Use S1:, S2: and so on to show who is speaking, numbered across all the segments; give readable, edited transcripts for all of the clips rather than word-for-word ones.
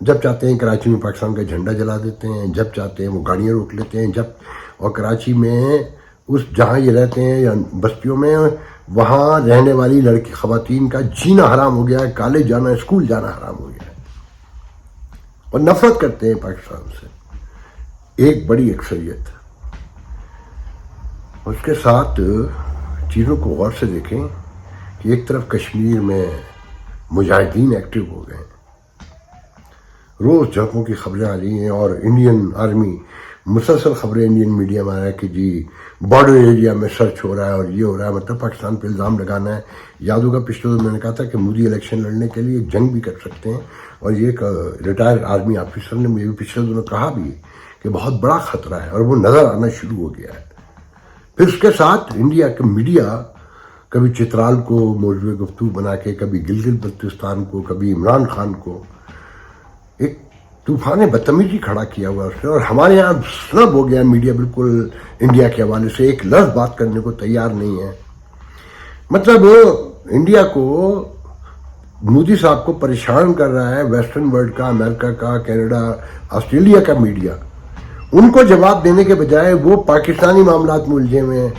S1: جب چاہتے ہیں کراچی میں پاکستان کا جھنڈا جلا دیتے ہیں، جب چاہتے ہیں وہ گاڑیاں روک لیتے ہیں، اور کراچی میں اس جہاں یہ رہتے ہیں یا بستیوں میں، وہاں رہنے والی لڑکی خواتین کا جینا حرام ہو گیا ہے، کالج جانا، اسکول جانا حرام ہو گیا ہے، اور نفرت کرتے ہیں پاکستان سے ایک بڑی اکثریت۔ اس کے ساتھ چیزوں کو غور سے دیکھیں کہ ایک طرف کشمیر میں مجاہدین ایکٹیو ہو گئے ہیں، روز جھڑپوں کی خبریں آ رہی ہیں، اور انڈین آرمی مسلسل خبریں انڈین میڈیا میں آ رہا ہے کہ جی بارڈر ایریا میں سرچ ہو رہا ہے اور یہ ہو رہا ہے، مطلب پاکستان پہ الزام لگانا ہے۔ یاد ہوگا پچھلے دن میں نے کہا تھا کہ مودی الیکشن لڑنے کے لیے جنگ بھی کر سکتے ہیں، اور یہ ایک ریٹائر آرمی آفیسر نے مجھے پچھلے دنوں کہا بھی کہ بہت بڑا خطرہ ہے، اور وہ نظر آنا شروع ہو گیا ہے۔ پھر اس کے ساتھ انڈیا کا میڈیا کبھی چترال کو موضوع گفتگو بنا کے، کبھی گلگت بلتستان کو، کبھی عمران خان کو، ایک طوفان بدتمیزی کھڑا کیا ہوا اس نے، اور ہمارے یہاں سنب ہو گیا میڈیا، بالکل انڈیا کے حوالے سے ایک لفظ بات کرنے کو تیار نہیں ہے۔ مطلب انڈیا کو، مودی صاحب کو پریشان کر رہا ہے ویسٹرن ورلڈ کا، امریکہ کا، کینیڈا، آسٹریلیا کا میڈیا۔ ان کو جواب دینے کے بجائے وہ پاکستانی معاملات میں الجھے ہوئے ہیں،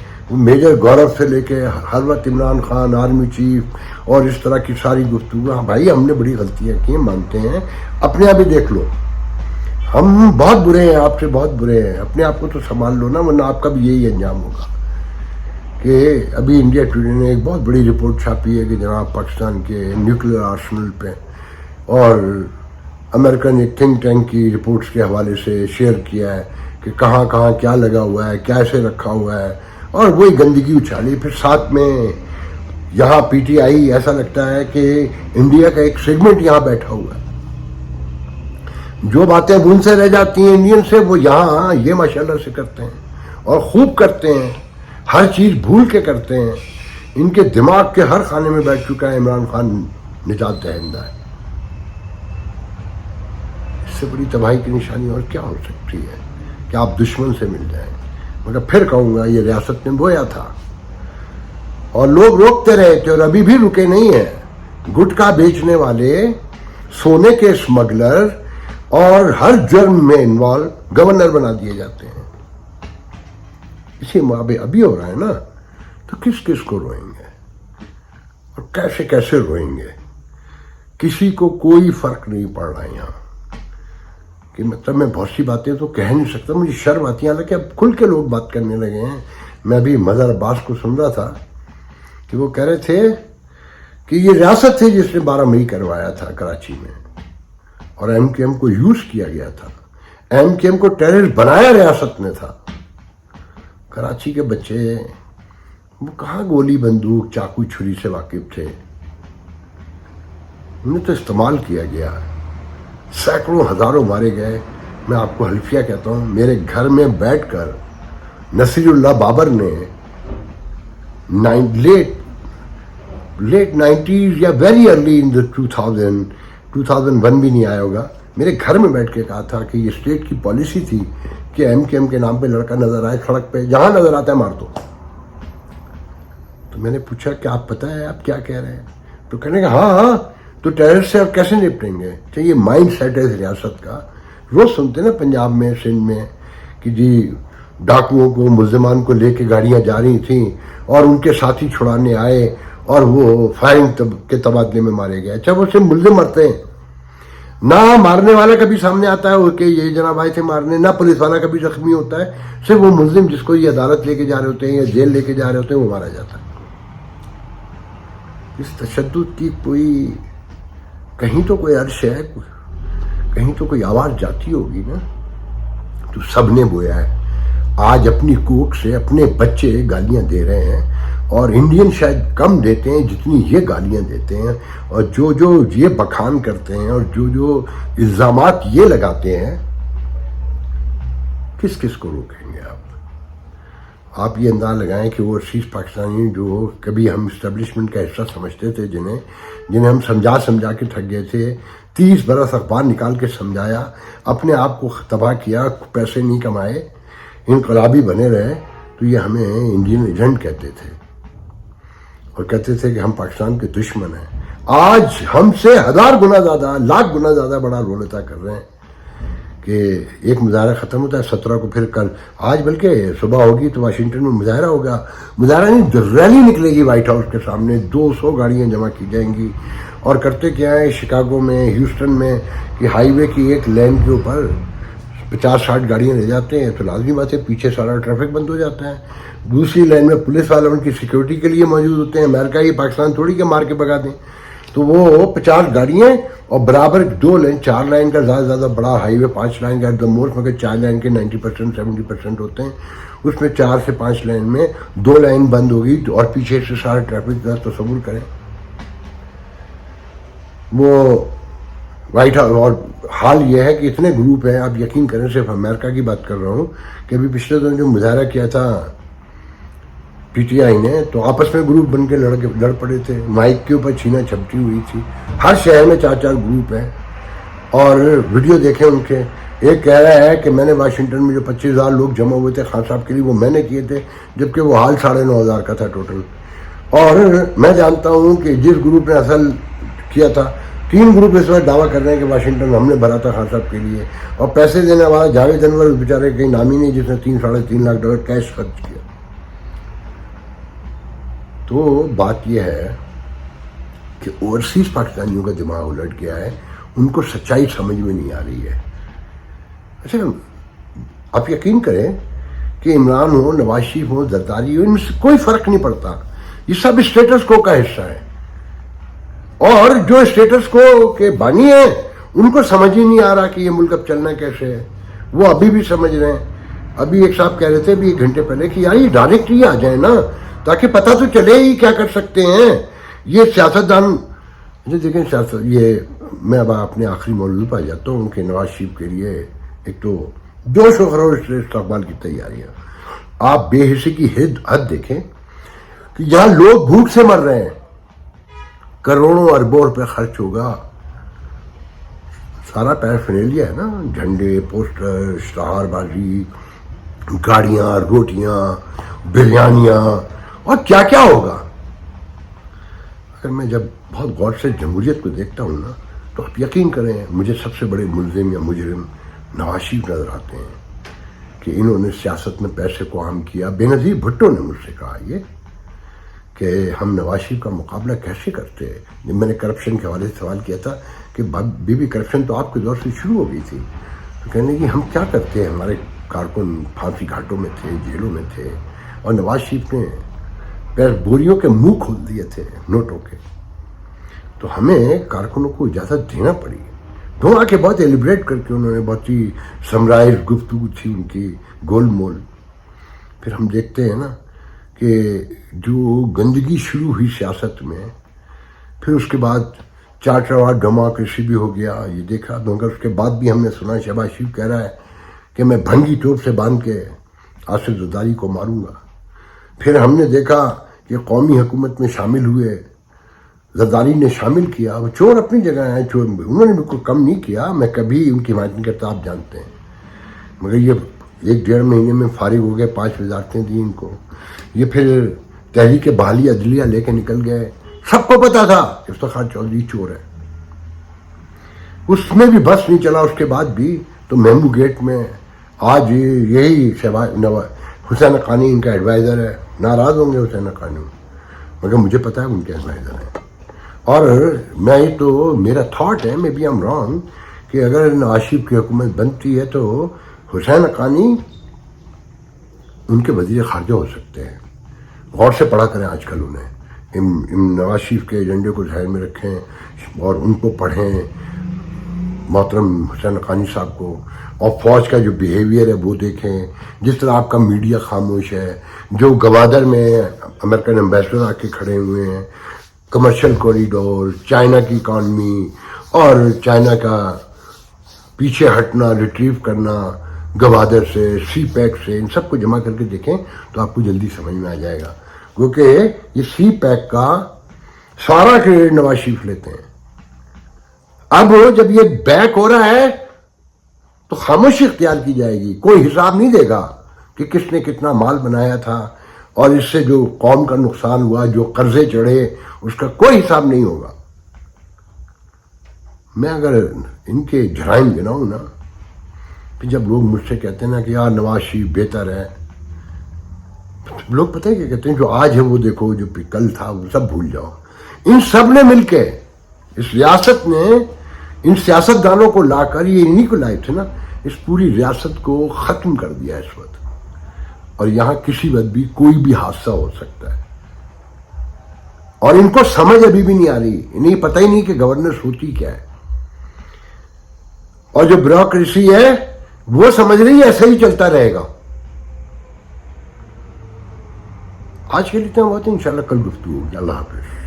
S1: میجر گورو سے لے کے ہر وقت عمران خان، آرمی چیف، اور اس طرح کی ساری گفتگو۔ ہاں بھائی، ہم نے بڑی غلطیاں کی ہیں، مانتے ہیں، اپنے آپ ہی دیکھ لو، ہم بہت برے ہیں، آپ سے بہت برے ہیں، اپنے آپ کو تو سنبھال لو نا، ورنہ آپ کا بھی یہی انجام ہوگا۔ کہ ابھی انڈیا ٹوڈے نے ایک بہت بڑی رپورٹ چھاپی ہے کہ جناب پاکستان کے نیوکلیئر آرسنل پہ، اور امریکن ایک تھنک ٹینک کی رپورٹس کے حوالے سے شیئر کیا ہے کہ کہاں کہاں کیا لگا ہوا ہے، کیسے رکھا ہوا ہے، اور وہی گندگی اچھالی۔ پھر ساتھ میں یہاں پی ٹی آئی، ایسا لگتا ہے کہ انڈیا کا ایک سیگمنٹ یہاں بیٹھا ہوا ہے، جو باتیں ان سے رہ جاتی ہیں انڈین سے، وہ یہاں یہ ماشاءاللہ سے کرتے ہیں، اور خوب کرتے ہیں، ہر چیز بھول کے کرتے ہیں۔ ان کے دماغ کے ہر خانے میں بیٹھ چکا ہے عمران خان نجات دہندہ ہے۔ اس سے بڑی تباہی کی نشانی اور کیا ہو سکتی ہے کہ آپ دشمن سے مل جائیں؟ مگر پھر کہوں گا، یہ ریاست نے بویا تھا، اور لوگ روکتے رہے تھے، اور ابھی بھی رکے نہیں ہیں۔ گٹکا بیچنے والے، سونے کے اسمگلر، اور ہر جرم میں انوالو گورنر بنا دیے جاتے ہیں۔ اسی معاملے ابھی ہو رہا ہے نا، تو کس کس کو روئیں گے اور کیسے کیسے روئیں گے؟ کسی کو کوئی فرق نہیں پڑ رہا یہاں، کہ مطلب میں بہت سی باتیں تو کہہ نہیں سکتا، مجھے شرم آتی ہے، حالانکہ اب کھل کے لوگ بات کرنے لگے ہیں۔ میں ابھی مظہر عباس کو سن رہا تھا کہ وہ کہہ رہے تھے کہ یہ ریاست تھی جس نے 12 مئی کروایا تھا کراچی میں، اور ایم کیو ایم کو یوز کیا گیا تھا، ایم کیو ایم کو ٹیررسٹ بنایا ریاست نے تھا۔ کراچی کے بچے وہ کہاں گولی بندوق چاقو چھری سے واقف تھے؟ انہیں تو استعمال کیا گیا، سینکڑوں ہزاروں مارے گئے۔ میں آپ کو حلفیہ کہتا ہوں، میرے گھر میں بیٹھ کر نصیر اللہ بابر نے لیٹ 90s یا ویری ارلی ان 2001 بھی نہیں آیا ہوگا، میرے گھر میں بیٹھ کے کہا تھا کہ یہ اسٹیٹ کی پالیسی تھی کہ ایم کے ایم کے نام پہ لڑکا نظر آئے سڑک پہ، جہاں نظر آتا ہے مار دو۔ تو میں نے پوچھا کہ آپ پتہ ہے آپ کیا کہہ رہے ہیں؟ تو کہنے کا ہاں، تو ٹیررسٹ سے آپ کیسے نپٹیں گے؟ اچھا، یہ مائنڈ سیٹ ہے اس ریاست کا۔ روز سنتے نا پنجاب میں، سندھ میں، کہ جی ڈاکوؤں کو، ملزمان کو لے کے گاڑیاں جا رہی تھیں، اور ان کے ساتھی چھڑانے آئے، اور وہ فائرنگ کے تبادلے میں مارے گئے۔ اچھا، وہ صرف ملزم مرتے ہیں، نہ مارنے والا کبھی سامنے آتا ہے کہ یہ جناب آئے تھے مارنے، نہ پولیس والا کبھی زخمی ہوتا ہے، صرف وہ ملزم جس کو یہ عدالت لے کے جا رہے ہوتے ہیں یا جیل لے کے جا رہے ہوتے ہیں، وہ مارا جاتا ہے۔ اس تشدد کی کہیں تو کوئی عرش ہے، کہیں تو کوئی آواز جاتی ہوگی نا، تو سب نے بویا ہے۔ آج اپنی کوکھ سے اپنے بچے گالیاں دے رہے ہیں، اور انڈین شاید کم دیتے ہیں جتنی یہ گالیاں دیتے ہیں، اور جو یہ بخان کرتے ہیں، اور جو الزامات یہ لگاتے ہیں، کس کس کو روکیں گے آپ یہ انداز لگائیں کہ وہ اوورسیز پاکستانی جو کبھی ہم اسٹیبلشمنٹ کا حصہ سمجھتے تھے، جنہیں ہم سمجھا کے تھک گئے تھے، 30 برس اخبار نکال کے سمجھایا، اپنے آپ کو تباہ کیا، پیسے نہیں کمائے، انقلابی بنے رہے، تو یہ ہمیں انڈین ایجنٹ کہتے تھے، اور کہتے تھے کہ ہم پاکستان کے دشمن ہیں۔ آج ہم سے 1000 گنا زیادہ، لاکھ گنا زیادہ بڑا رول ادا کر رہے ہیں کہ ایک مظاہرہ ختم ہوتا ہے 17 کو، پھر کل آج بلکہ صبح ہوگی تو واشنگٹن میں مظاہرہ ہوگا، مظاہرہ نہیں ریلی نکلے گی وائٹ ہاؤس کے سامنے، 200 گاڑیاں جمع کی جائیں گی. اور کرتے کیا ہے شکاگو میں، ہیوسٹن میں، کہ ہائی وے کی ایک لین کے اوپر 50-60 گاڑیاں لے جاتے ہیں تو لازمی بات ہے پیچھے سارا ٹریفک بند ہو جاتا ہے. دوسری لین میں پولیس والے ان کی سیکیورٹی کے لیے موجود ہوتے ہیں. امریکہ یہ پاکستان تھوڑی کہ مار کے بگا دیں. تو وہ 50 گاڑیاں اور برابر 2 لین 4 لائن کا زیادہ زیادہ بڑا ہائی وے 5 لائن کا ایٹ دا موسٹ، مگر 4 لائن کے 90% 70% ہوتے ہیں. اس میں 4 سے 5 لائن میں 2 لائن بند ہوگی اور پیچھے سے سارا ٹریفک کا تصور کریں. وہ وائٹ ہاؤس، اور حال یہ ہے کہ اتنے گروپ ہیں، آپ یقین کریں صرف امریکہ کی بات کر رہا ہوں کہ ابھی پچھلے دن جو مظاہرہ کیا تھا پی ٹی آئی نے، تو آپس میں گروپ بن کے لڑ پڑے تھے، مائک کے اوپر چھینا چھپٹی ہوئی تھی. ہر شہر میں 4 گروپ ہیں اور ویڈیو دیکھیں ان کے. ایک کہہ رہا ہے کہ میں نے واشنگٹن میں جو 25,000 لوگ جمع ہوئے تھے خان صاحب کے لیے وہ میں نے کیے تھے، جبکہ وہ حال 9,500 کا تھا ٹوٹل. اور میں جانتا ہوں کہ جس گروپ نے اصل کیا تھا، 3 گروپ اس وقت دعویٰ کر رہے ہیں کہ واشنگٹن ہم نے بھرا تھا خان صاحب کے لیے، اور پیسے دینے والا جاوید انور بیچارے کہیں نامی نہیں جس نے $3-3.5 لاکھ کیش خرچ کیا. تو بات یہ ہے کہ اوورسیز پاکستانیوں کا دماغ الٹ گیا ہے، ان کو سچائی سمجھ میں نہیں آ رہی ہے. اچھا آپ یقین کریں کہ عمران ہو، نواز شریف ہو، زرداری ہو، ان سے کوئی فرق نہیں پڑتا، یہ سب اسٹیٹس کو کا حصہ ہے. اور جو اسٹیٹس کو کے بانی ہیں ان کو سمجھ ہی نہیں آ رہا کہ یہ ملک اب چلنا کیسے ہے. وہ ابھی بھی سمجھ رہے ہیں. ابھی ایک صاحب کہہ رہے تھے 1 گھنٹے پہلے کہ یار یہ ڈائریکٹ ہی آ جائیں نا تاکہ پتہ تو چلے ہی کیا کر سکتے ہیں یہ سیاستدان. دیکھیں سیاست، یہ میں اب اپنے آخری موضوع پہ جاتا ہوں کہ نواز شریف کے لیے ایک تو جوش و خروش سے استقبال کی تیاریاں. آپ بے حسی کی حد دیکھیں کہ یہاں لوگ بھوک سے مر رہے ہیں، کروڑوں اربوں روپے خرچ ہوگا. سارا پیرافینیلیا ہے نا، جھنڈے، پوسٹر، اشتہار بازی، گاڑیاں، روٹیاں، بریانیاں، اور کیا کیا ہوگا. اگر میں جب بہت غور سے جمہوریت کو دیکھتا ہوں نا تو آپ یقین کریں مجھے سب سے بڑے ملزم یا مجرم نواز شریف نظر آتے ہیں کہ انہوں نے سیاست میں پیسے کو عام کیا. بے نظیر بھٹو نے مجھ سے کہا یہ کہ ہم نواز شریف کا مقابلہ کیسے کرتے ہیں. جب میں نے کرپشن کے حوالے سے سوال کیا تھا کہ بی بی کرپشن تو آپ کے دور سے شروع ہو گئی تھی، تو کہنے کہ ہم کیا کرتے ہیں، ہمارے کارکن پھانسی گھاٹوں میں تھے، جیلوں میں تھے، اور نواز شریف نے بوریوں کے منہ کھول دیے تھے نوٹوں کے. تو ہمیں کارکنوں کو اجازت دینا پڑی. دونوں کے بہت ایلیبریٹ کر کے انہوں نے بہت ہی سمرائز گفتگو تھی ان کی گول مول. پھر ہم دیکھتے ہیں نا کہ جو گندگی شروع ہوئی سیاست میں، پھر اس کے بعد چارٹر آف ڈیموکریسی بھی ہو گیا. یہ دیکھا مگر اس کے بعد بھی ہم نے سنا شہباز شریف کہہ رہا ہے کہ میں بھنگی ٹوپ سے باندھ کے آصف زرداری کو ماروں گا. پھر ہم نے دیکھا کہ قومی حکومت میں شامل ہوئے، زرداری نے شامل کیا. وہ چور اپنی جگہ ہیں، چور انہوں نے بالکل کم نہیں کیا. میں کبھی ان کی حمایت نہیں کرتا، آپ جانتے ہیں، مگر یہ 1-1.5 مہینے میں فارغ ہو گئے. 5 وزارتیں دی ان کو. یہ پھر تحریک بحالی عدلیہ لے کے نکل گئے. سب کو پتا تھا افتخار چودھری چور ہے. اس میں بھی بس نہیں چلا. اس کے بعد بھی تو میمو گیٹ میں آج یہی حسین حقانی ان کا ایڈوائزر ہے. ناراض ہوں گے حسین حقانی، مگر مجھے پتا ہے ان کے ایڈوائزر ہیں. اور میں تو میرا تھاٹ ہے، میں بھی ایم رانگ، کہ اگر نواز شریف کی حکومت بنتی ہے تو حسین حقانی ان کے وزیر خارجہ ہو سکتے ہیں. غور سے پڑھا کریں آج کل انہیں، نواز شریف کے ایجنڈے کو ذہن میں رکھیں اور ان کو پڑھیں، محترم حسین حقانی صاحب کو. اور فوج کا جو بیہیویئر ہے وہ دیکھیں، جس طرح آپ کا میڈیا خاموش ہے، جو گوادر میں امریکن ایمبیسڈر آ کے کھڑے ہوئے ہیں، کمرشل کوریڈور، چائنا کی اکانومی اور چائنا کا پیچھے ہٹنا، ریٹریو کرنا گوادر سے، سی پیک سے، ان سب کو جمع کر کے دیکھیں تو آپ کو جلدی سمجھ میں آ جائے گا. کیونکہ یہ سی پیک کا سارا کریڈٹ نواز شریف لیتے ہیں. اب جب یہ بیک ہو رہا ہے تو خاموشی اختیار کی جائے گی. کوئی حساب نہیں دے گا کہ کس نے کتنا مال بنایا تھا، اور اس سے جو قوم کا نقصان ہوا، جو قرضے چڑھے، اس کا کوئی حساب نہیں ہوگا. میں اگر ان کے جرائم گناؤں نا، کہ جب لوگ مجھ سے کہتے ہیں نا کہ یار نواز شریف بہتر ہے، لوگ پتہ ہے کیا کہتے ہیں، جو آج ہے وہ دیکھو، جو کل تھا وہ سب بھول جاؤ. ان سب نے مل کے، اس ریاست نے ان سیاستدانوں کو لا کر، یہ انہی کو لائے تھے نا، اس پوری ریاست کو ختم کر دیا اس وقت. اور یہاں کسی وقت بھی کوئی بھی حادثہ ہو سکتا ہے. اور ان کو سمجھ ابھی بھی نہیں آ رہی، انہیں پتہ ہی نہیں کہ گورننس ہوتی کیا ہے. اور جو بیوروکریسی ہے وہ سمجھ رہی ہے ایسا ہی چلتا رہے گا. آج کے لیے اتنا بہت ہے، انشاءاللہ کل گفتگو ہوگی. اللہ حافظ.